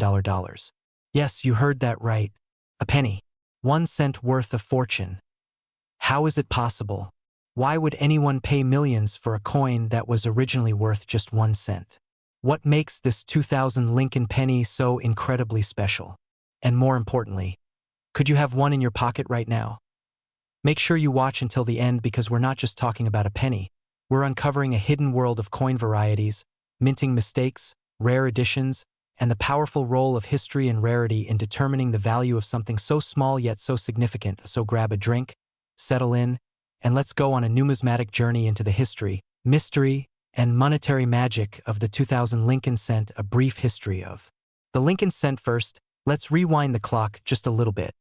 Yes, you heard that right. A penny. 1 cent worth of fortune. How is it possible? Why would anyone pay millions for a coin that was originally worth just 1 cent? What makes this 2000 Lincoln penny so incredibly special? And more importantly, could you have one in your pocket right now? Make sure you watch until the end, because we're not just talking about a penny. We're uncovering a hidden world of coin varieties, minting mistakes, rare editions, and the powerful role of history and rarity in determining the value of something so small yet so significant. So grab a drink, settle in, and let's go on a numismatic journey into the history, mystery, and monetary magic of the 2000 Lincoln cent. A brief history of the Lincoln cent. First, let's rewind the clock just a little bit.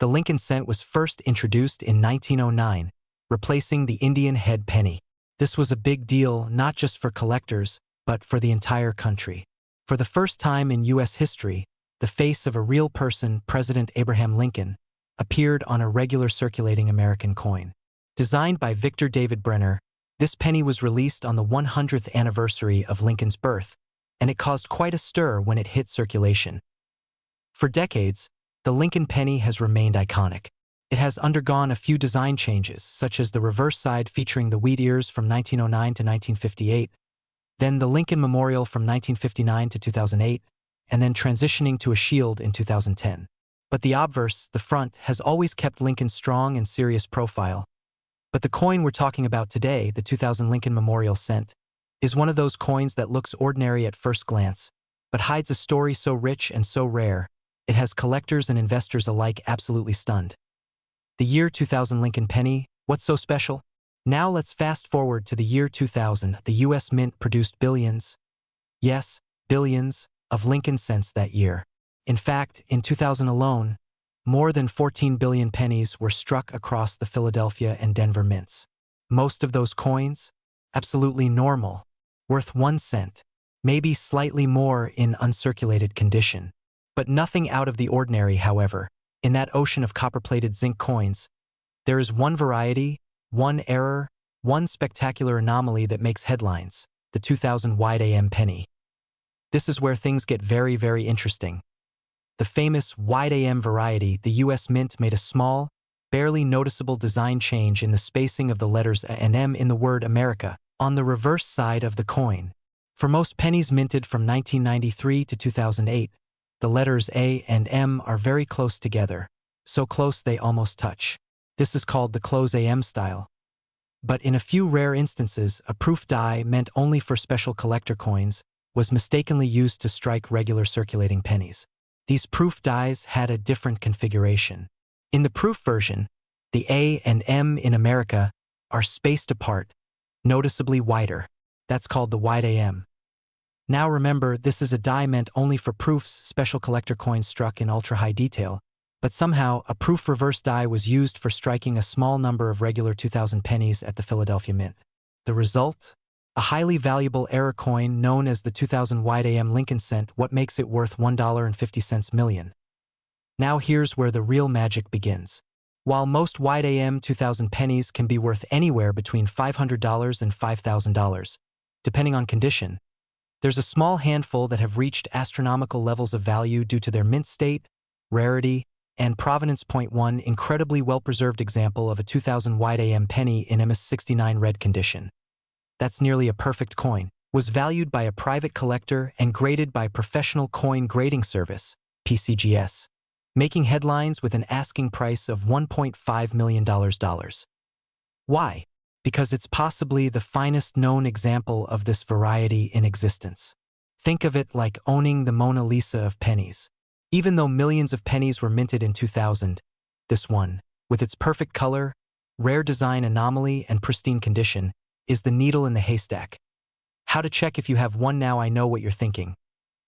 The Lincoln cent was first introduced in 1909, replacing the Indian head penny. This was a big deal not just for collectors, but for the entire country. For the first time in U.S. history, the face of a real person, President Abraham Lincoln, appeared on a regular circulating American coin. Designed by Victor David Brenner, this penny was released on the 100th anniversary of Lincoln's birth, and it caused quite a stir when it hit circulation. For decades, the Lincoln penny has remained iconic. It has undergone a few design changes, such as the reverse side featuring the wheat ears from 1909 to 1958, then the Lincoln Memorial from 1959 to 2008, and then transitioning to a shield in 2010. But the obverse, the front, has always kept Lincoln's strong and serious profile. But the coin we're talking about today, the 2000 Lincoln Memorial cent, is one of those coins that looks ordinary at first glance, but hides a story so rich and so rare, it has collectors and investors alike absolutely stunned. The year 2000 Lincoln penny, what's so special? Now let's fast forward to the year 2000. The US Mint produced billions, yes, billions, of Lincoln cents that year. In fact, in 2000 alone, more than 14 billion pennies were struck across the Philadelphia and Denver mints. Most of those coins? Absolutely normal, worth 1 cent, maybe slightly more in uncirculated condition. But nothing out of the ordinary, however. In that ocean of copper-plated zinc coins, there is one variety, one error, one spectacular anomaly that makes headlines: the 2000 wide AM penny. This is where things get very, very interesting. The famous wide AM variety, the US Mint made a small, barely noticeable design change in the spacing of the letters A and M in the word America, on the reverse side of the coin. For most pennies minted from 1993 to 2008, the letters A and M are very close together, so close they almost touch. This is called the close AM style. But in a few rare instances, a proof die meant only for special collector coins was mistakenly used to strike regular circulating pennies. These proof dies had a different configuration. In the proof version, the A and M in America are spaced apart, noticeably wider. That's called the wide AM. Now remember, this is a die meant only for proofs, special collector coins struck in ultra-high detail, but somehow a proof reverse die was used for striking a small number of regular 2000 pennies at the Philadelphia Mint. The result? A highly valuable error coin known as the 2000 wide AM Lincoln cent, what makes it worth $1.50 million. Now here's where the real magic begins. While most wide AM 2000 pennies can be worth anywhere between $500 and $5,000, depending on condition, there's a small handful that have reached astronomical levels of value due to their mint state, rarity, and provenance. One incredibly well-preserved example of a 2000 wide AM penny in MS69 red condition. That's nearly a perfect coin, was valued by a private collector and graded by Professional Coin Grading Service, PCGS, making headlines with an asking price of $1.5 million. Why? Because it's possibly the finest known example of this variety in existence. Think of it like owning the Mona Lisa of pennies. Even though millions of pennies were minted in 2000, this one, with its perfect color, rare design anomaly, and pristine condition, is the needle in the haystack. How to check if you have one? Now I know what you're thinking.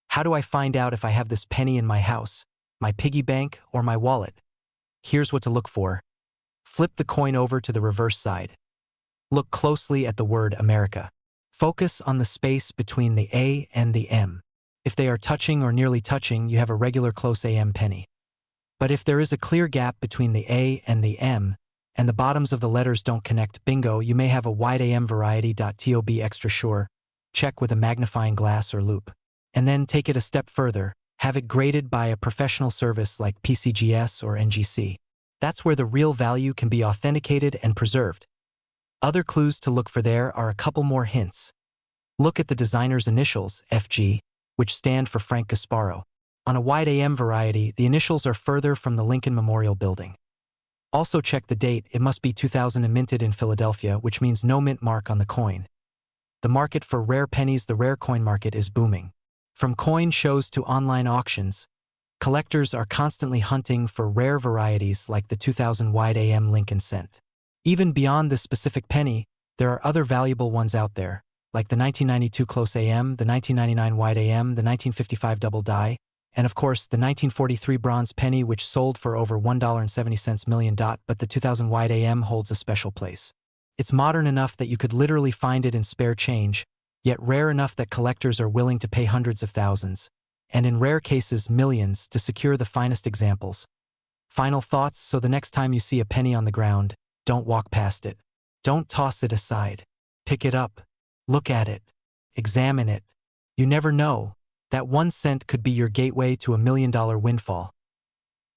How do I find out if I have this penny in my house, my piggy bank, or my wallet? Here's what to look for. Flip the coin over to the reverse side. Look closely at the word America. Focus on the space between the A and the M. If they are touching or nearly touching, you have a regular close AM penny. But if there is a clear gap between the A and the M, and the bottoms of the letters don't connect, bingo, you may have a wide AM variety. To be extra sure, check with a magnifying glass or loupe. And then take it a step further, have it graded by a professional service like PCGS or NGC. That's where the real value can be authenticated and preserved. Other clues to look for there are a couple more hints. Look at the designer's initials, FG, which stand for Frank Gasparo. On a wide AM variety, the initials are further from the Lincoln Memorial Building. Also check the date. It must be 2000 and minted in Philadelphia, which means no mint mark on the coin. The market for rare pennies, the rare coin market, is booming. From coin shows to online auctions, collectors are constantly hunting for rare varieties like the 2000 wide AM Lincoln cent. Even beyond this specific penny, there are other valuable ones out there, like the 1992 close AM, the 1999 wide AM, the 1955 double die, and of course the 1943 bronze penny, which sold for over $1.70 million. But the 2000 wide AM holds a special place. It's modern enough that you could literally find it in spare change, yet rare enough that collectors are willing to pay hundreds of thousands, and in rare cases millions, to secure the finest examples. Final thoughts: so the next time you see a penny on the ground, don't walk past it. Don't toss it aside. Pick it up. Look at it. Examine it. You never know. That 1 cent could be your gateway to $1 million windfall.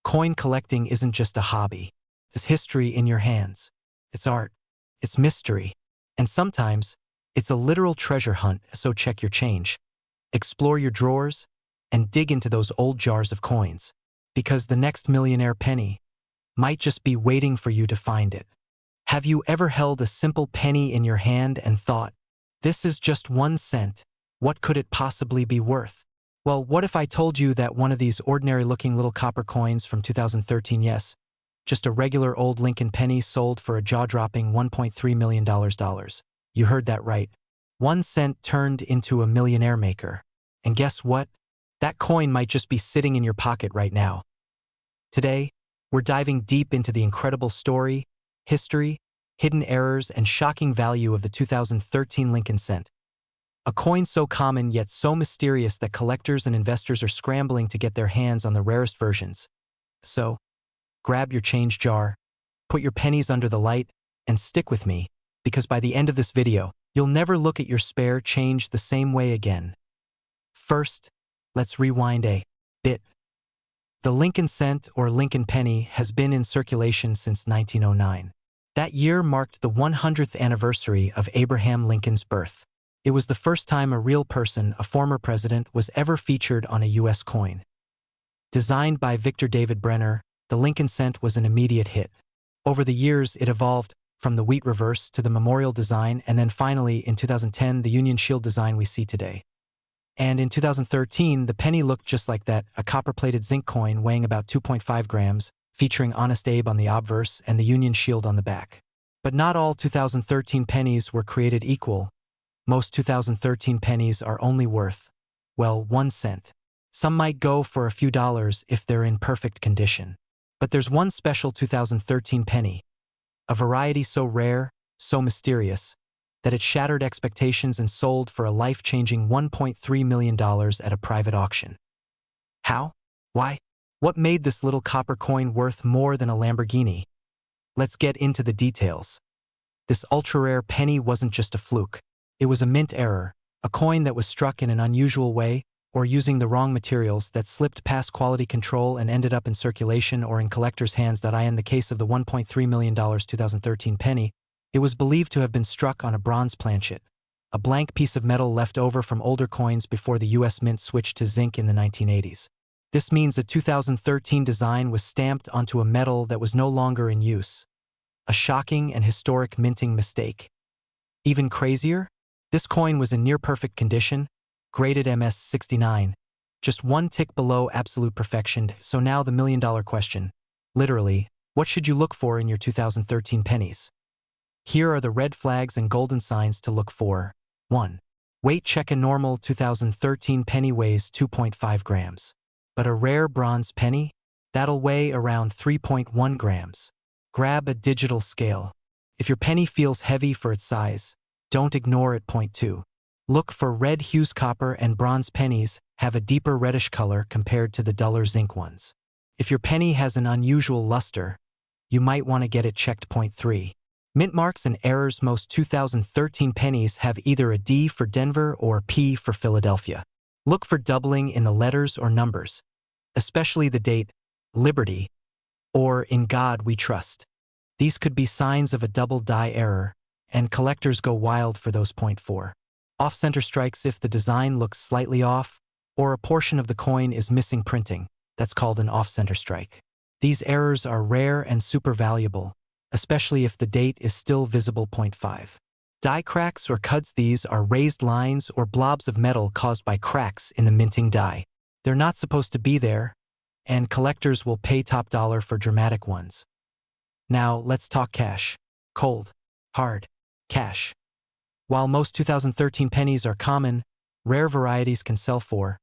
Coin collecting isn't just a hobby. It's history in your hands. It's art. It's mystery. And sometimes, it's a literal treasure hunt, so check your change. Explore your drawers, and dig into those old jars of coins. Because the next millionaire penny might just be waiting for you to find it. Have you ever held a simple penny in your hand and thought, this is just 1 cent, what could it possibly be worth? Well, what if I told you that one of these ordinary-looking little copper coins from 2013, yes, Just a regular old Lincoln penny sold for a jaw-dropping $1.3 million. You heard that right. 1 cent turned into a millionaire maker. And guess what? That coin might just be sitting in your pocket right now. Today, we're diving deep into the incredible story, history, hidden errors, and shocking value of the 2013 Lincoln cent. A coin so common yet so mysterious that collectors and investors are scrambling to get their hands on the rarest versions. So, grab your change jar, put your pennies under the light, and stick with me, because by the end of this video, you'll never look at your spare change the same way again. First, let's rewind a bit. The Lincoln cent or Lincoln penny has been in circulation since 1909. That year marked the 100th anniversary of Abraham Lincoln's birth. It was the first time a real person, a former president, was ever featured on a U.S. coin. Designed by Victor David Brenner, the Lincoln cent was an immediate hit. Over the years, it evolved from the wheat reverse to the memorial design, and then finally, in 2010, the Union Shield design we see today. And in 2013, the penny looked just like that, a copper-plated zinc coin weighing about 2.5 grams, featuring Honest Abe on the obverse and the Union Shield on the back. But not all 2013 pennies were created equal. Most 2013 pennies are only worth, well, 1 cent. Some might go for a few dollars if they're in perfect condition. But there's one special 2013 penny, a variety so rare, so mysterious, that it shattered expectations and sold for a life-changing $1.3 million at a private auction. How? Why? What made this little copper coin worth more than a Lamborghini? Let's get into the details. This ultra-rare penny wasn't just a fluke. It was a mint error, a coin that was struck in an unusual way, or using the wrong materials that slipped past quality control and ended up in circulation or in collectors' hands. In the case of the $1.3 million 2013 penny, it was believed to have been struck on a bronze planchet, a blank piece of metal left over from older coins before the U.S. Mint switched to zinc in the 1980s. This means the 2013 design was stamped onto a metal that was no longer in use. A shocking and historic minting mistake. Even crazier? This coin was in near-perfect condition, graded MS-69, just one tick below absolute perfection. So now the million-dollar question. Literally, what should you look for in your 2013 pennies? Here are the red flags and golden signs to look for. 1. Weight check. A normal 2013 penny weighs 2.5 grams. But a rare bronze penny? That'll weigh around 3.1 grams. Grab a digital scale. If your penny feels heavy for its size, don't ignore it. 2. Look for red hues. Copper and bronze pennies have a deeper reddish color compared to the duller zinc ones. If your penny has an unusual luster, you might want to get it checked. 3. Mint marks and errors. Most 2013 pennies have either a D for Denver or a P for Philadelphia. Look for doubling in the letters or numbers, especially the date, Liberty, or In God We Trust. These could be signs of a double die error, and collectors go wild for those. 4. Off-center strikes. If the design looks slightly off, or a portion of the coin is missing printing, that's called an off-center strike. These errors are rare and super valuable, especially if the date is still visible. 5. Die cracks or cuts. These are raised lines or blobs of metal caused by cracks in the minting die. They're not supposed to be there, and collectors will pay top dollar for dramatic ones. Now, let's talk cash. Cold, hard, cash. While most 2013 pennies are common, rare varieties can sell for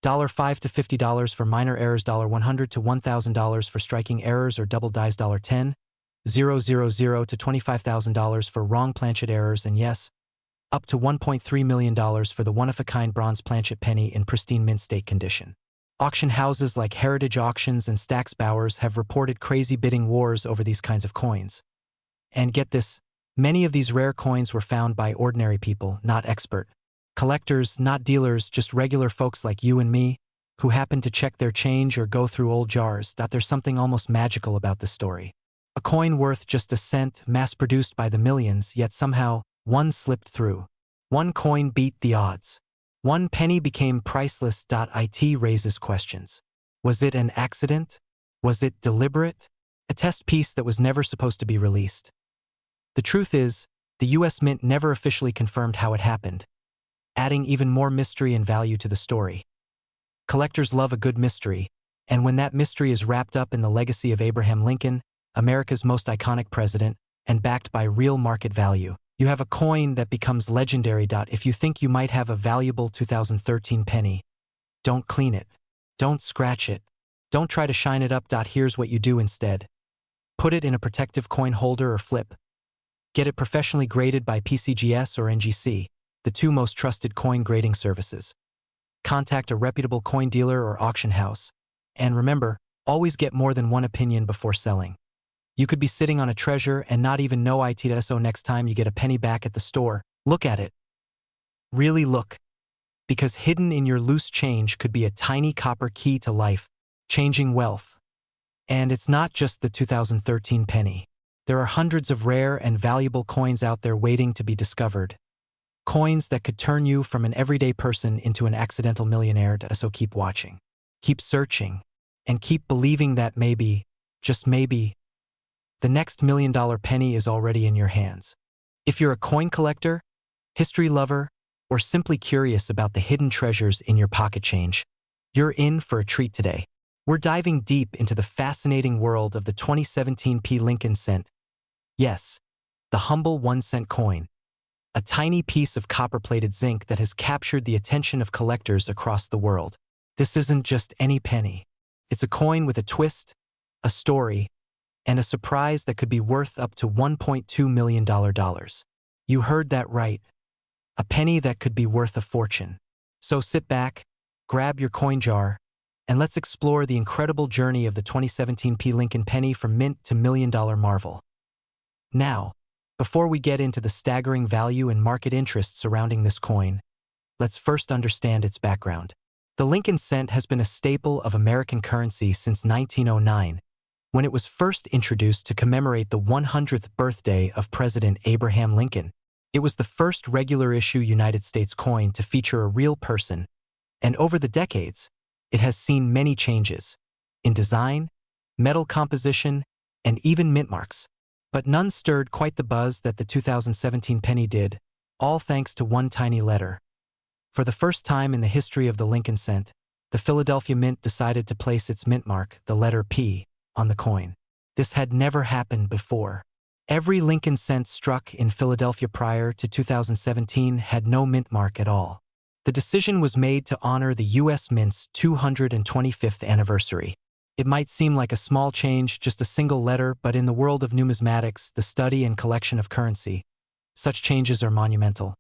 $5 to $50 for minor errors, $100 to $1,000 for striking errors or double dies, $10,000 to $25,000 for wrong planchet errors, and yes, up to $1.3 million for the one-of-a-kind bronze planchet penny in pristine mint state condition. Auction houses like Heritage Auctions and Stack's Bowers have reported crazy bidding wars over these kinds of coins. And get this, many of these rare coins were found by ordinary people, not expert collectors, not dealers, just regular folks like you and me, who happen to check their change or go through old jars. There's something almost magical about this story. A coin worth just a cent, mass-produced by the millions, yet somehow, one slipped through. One coin beat the odds. One penny became priceless. It raises questions. Was it an accident? Was it deliberate? A test piece that was never supposed to be released? The truth is, the U.S. Mint never officially confirmed how it happened, adding even more mystery and value to the story. Collectors love a good mystery, And when that mystery is wrapped up in the legacy of Abraham Lincoln, America's most iconic president, and backed by real market value, you have a coin that becomes legendary. If you think you might have a valuable 2013 penny, don't clean it. Don't scratch it. Don't try to shine it up. Here's what you do instead. Put it in a protective coin holder or flip. Get it professionally graded by PCGS or NGC, the two most trusted coin grading services. Contact a reputable coin dealer or auction house. And remember, always get more than one opinion before selling. You could be sitting on a treasure and not even know it. So next time you get a penny back at the store, look at it. Really look. Because hidden in your loose change could be a tiny copper key to life, changing wealth. And it's not just the 2013 penny. There are hundreds of rare and valuable coins out there waiting to be discovered. Coins that could turn you from an everyday person into an accidental millionaire. So keep watching, keep searching, and keep believing that maybe, just maybe, the next $1 million penny is already in your hands. If you're a coin collector, history lover, or simply curious about the hidden treasures in your pocket change, you're in for a treat today. We're diving deep into the fascinating world of the 2017 Lincoln cent. Yes, the humble 1-cent coin, a tiny piece of copper-plated zinc that has captured the attention of collectors across the world. This isn't just any penny. It's a coin with a twist, a story, and a surprise that could be worth up to $1.2 million. You heard that right. A penny that could be worth a fortune. So sit back, grab your coin jar, and let's explore the incredible journey of the 2017 Lincoln penny from mint to $1 million marvel. Now, before we get into the staggering value and market interest surrounding this coin, let's first understand its background. The Lincoln cent has been a staple of American currency since 1909, when it was first introduced to commemorate the 100th birthday of President Abraham Lincoln. It was the first regular-issue United States coin to feature a real person, and over the decades, it has seen many changes in design, metal composition, and even mint marks. But none stirred quite the buzz that the 2017 penny did, all thanks to one tiny letter. For the first time in the history of the Lincoln cent, the Philadelphia Mint decided to place its mint mark, the letter P, on the coin. This had never happened before. Every Lincoln cent struck in Philadelphia prior to 2017 had no mint mark at all. The decision was made to honor the U.S. Mint's 225th anniversary. It might seem like a small change, just a single letter, but in the world of numismatics, the study and collection of currency, such changes are monumental.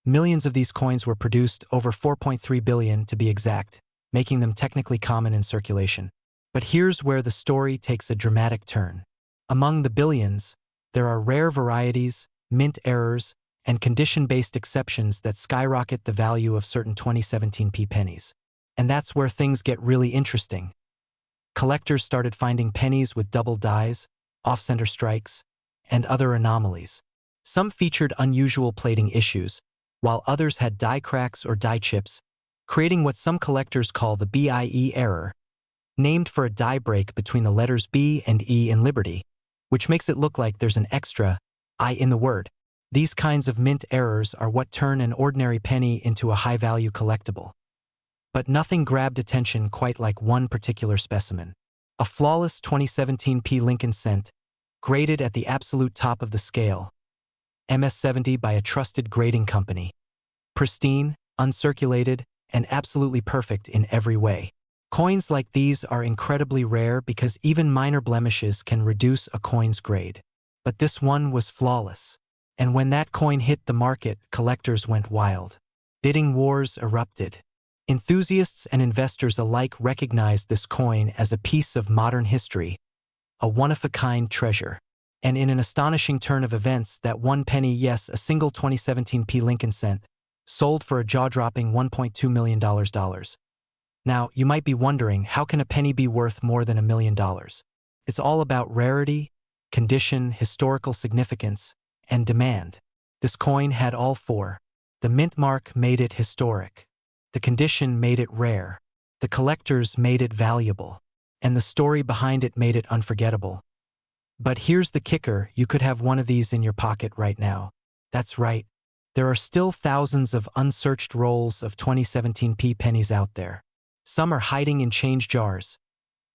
Millions of these coins were produced, over 4.3 billion to be exact, making them technically common in circulation. But here's where the story takes a dramatic turn. Among the billions, there are rare varieties, mint errors, and condition-based exceptions that skyrocket the value of certain 2017 pennies. And that's where things get really interesting. Collectors started finding pennies with double dies, off-center strikes, and other anomalies. Some featured unusual plating issues, while others had die cracks or die chips, creating what some collectors call the BIE error, named for a die break between the letters B and E in Liberty, which makes it look like there's an extra I in the word. These kinds of mint errors are what turn an ordinary penny into a high-value collectible. But nothing grabbed attention quite like one particular specimen. A flawless 2017 Lincoln cent, graded at the absolute top of the scale, MS-70 by a trusted grading company. Pristine, uncirculated, and absolutely perfect in every way. Coins like these are incredibly rare because even minor blemishes can reduce a coin's grade. But this one was flawless. And when that coin hit the market, collectors went wild. Bidding wars erupted. Enthusiasts and investors alike recognized this coin as a piece of modern history, a one-of-a-kind treasure. And in an astonishing turn of events, that one penny, yes, a single 2017 Lincoln cent, sold for a jaw-dropping $1.2 million. Now, you might be wondering, how can a penny be worth more than $1 million? It's all about rarity, condition, historical significance, and demand. This coin had all four. The mint mark made it historic. The condition made it rare. The collectors made it valuable. And the story behind it made it unforgettable. But here's the kicker, you could have one of these in your pocket right now. That's right. There are still thousands of unsearched rolls of 2017 pennies out there. Some are hiding in change jars,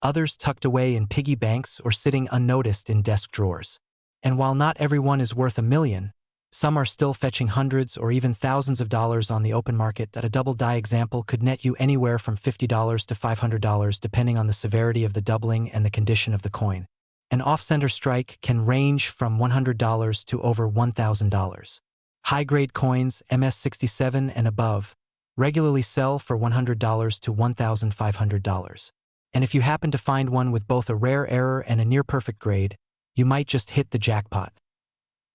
others tucked away in piggy banks or sitting unnoticed in desk drawers. And while not everyone is worth $1 million, some are still fetching hundreds or even thousands of dollars on the open market. That a double die example could net you anywhere from $50 to $500 depending on the severity of the doubling and the condition of the coin. An off-center strike can range from $100 to over $1,000. High-grade coins, MS-67 and above, regularly sell for $100 to $1,500. And if you happen to find one with both a rare error and a near-perfect grade, you might just hit the jackpot.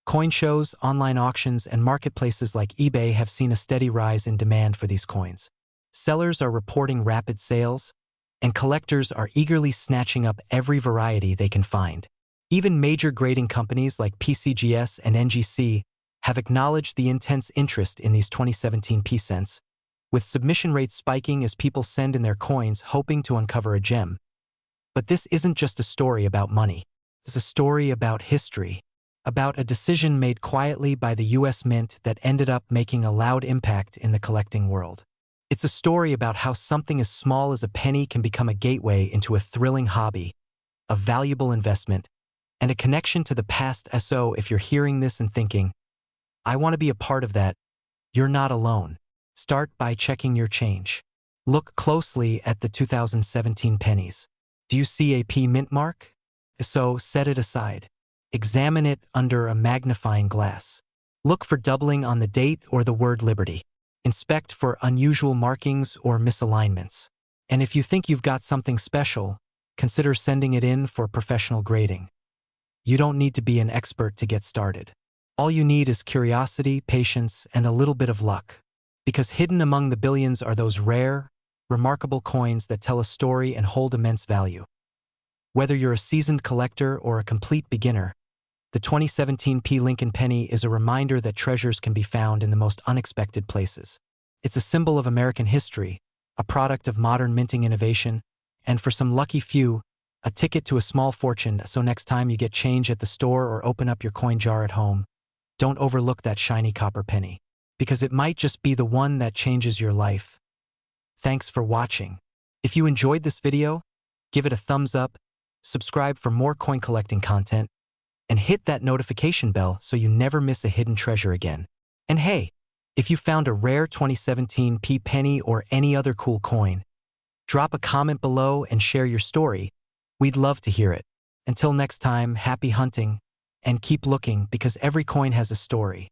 Coin shows, online auctions, and marketplaces like eBay have seen a steady rise in demand for these coins. Sellers are reporting rapid sales, and collectors are eagerly snatching up every variety they can find. Even major grading companies like PCGS and NGC have acknowledged the intense interest in these 2017 p-cents, with submission rates spiking as people send in their coins hoping to uncover a gem. But this isn't just a story about money. It's a story about history, about a decision made quietly by the U.S. Mint that ended up making a loud impact in the collecting world. It's a story about how something as small as a penny can become a gateway into a thrilling hobby, a valuable investment, and a connection to the past. So if you're hearing this and thinking, I want to be a part of that, you're not alone. Start by checking your change. Look closely at the 2017 pennies. Do you see a P mint mark? If so, set it aside. Examine it under a magnifying glass. Look for doubling on the date or the word Liberty. Inspect for unusual markings or misalignments. And if you think you've got something special, consider sending it in for professional grading. You don't need to be an expert to get started. All you need is curiosity, patience, and a little bit of luck. Because hidden among the billions are those rare, remarkable coins that tell a story and hold immense value. Whether you're a seasoned collector or a complete beginner, the 2017 P. Lincoln penny is a reminder that treasures can be found in the most unexpected places. It's a symbol of American history, a product of modern minting innovation, and for some lucky few, a ticket to a small fortune. So next time you get change at the store or open up your coin jar at home, don't overlook that shiny copper penny, because it might just be the one that changes your life. Thanks for watching. If you enjoyed this video, give it a thumbs up, subscribe for more coin collecting content, and hit that notification bell so you never miss a hidden treasure again. And hey, if you found a rare 2017 P penny or any other cool coin, drop a comment below and share your story. We'd love to hear it. Until next time, happy hunting, and keep looking because every coin has a story.